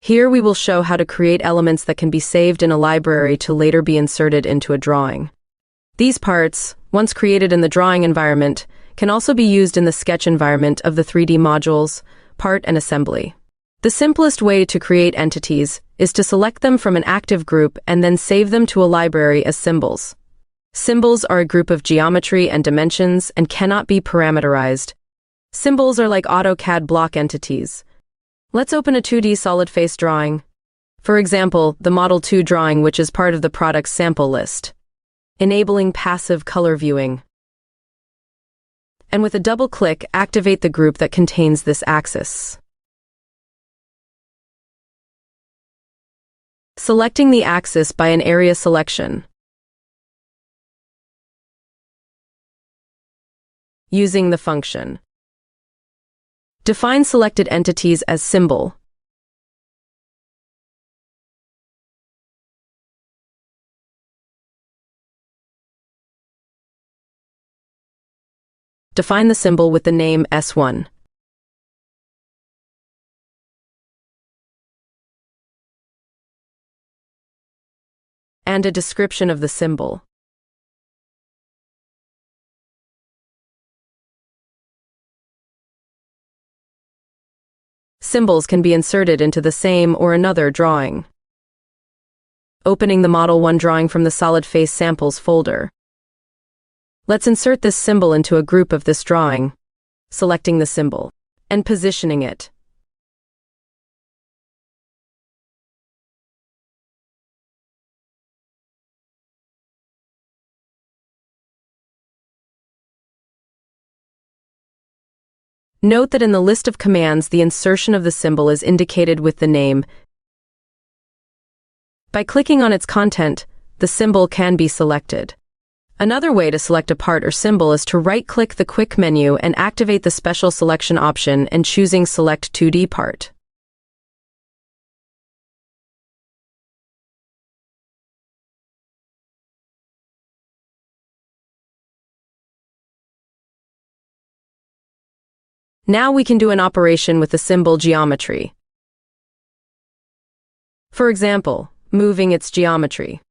Here we will show how to create elements that can be saved in a library to later be inserted into a drawing. These parts, once created in the drawing environment, can also be used in the sketch environment of the 3D modules, part and assembly. The simplest way to create entities is to select them from an active group and then save them to a library as symbols. Symbols are a group of geometry and dimensions and cannot be parameterized. Symbols are like AutoCAD block entities. Let's open a 2D solid face drawing. For example, the Model 2 drawing, which is part of the product's sample list. Enabling passive color viewing. And with a double click, activate the group that contains this axis. Selecting the axis by an area selection. Using the function. Define selected entities as symbol. Define the symbol with the name S1. And a description of the symbol. Symbols can be inserted into the same or another drawing. Opening the Model 1 drawing from the Solid Face Samples folder. Let's insert this symbol into a group of this drawing, selecting the symbol, and positioning it. Note that in the list of commands, the insertion of the symbol is indicated with the name. By clicking on its content, the symbol can be selected. Another way to select a part or symbol is to right-click the quick menu and activate the special selection option and choosing Select 2D Part. Now we can do an operation with the symbol geometry. For example, moving its geometry.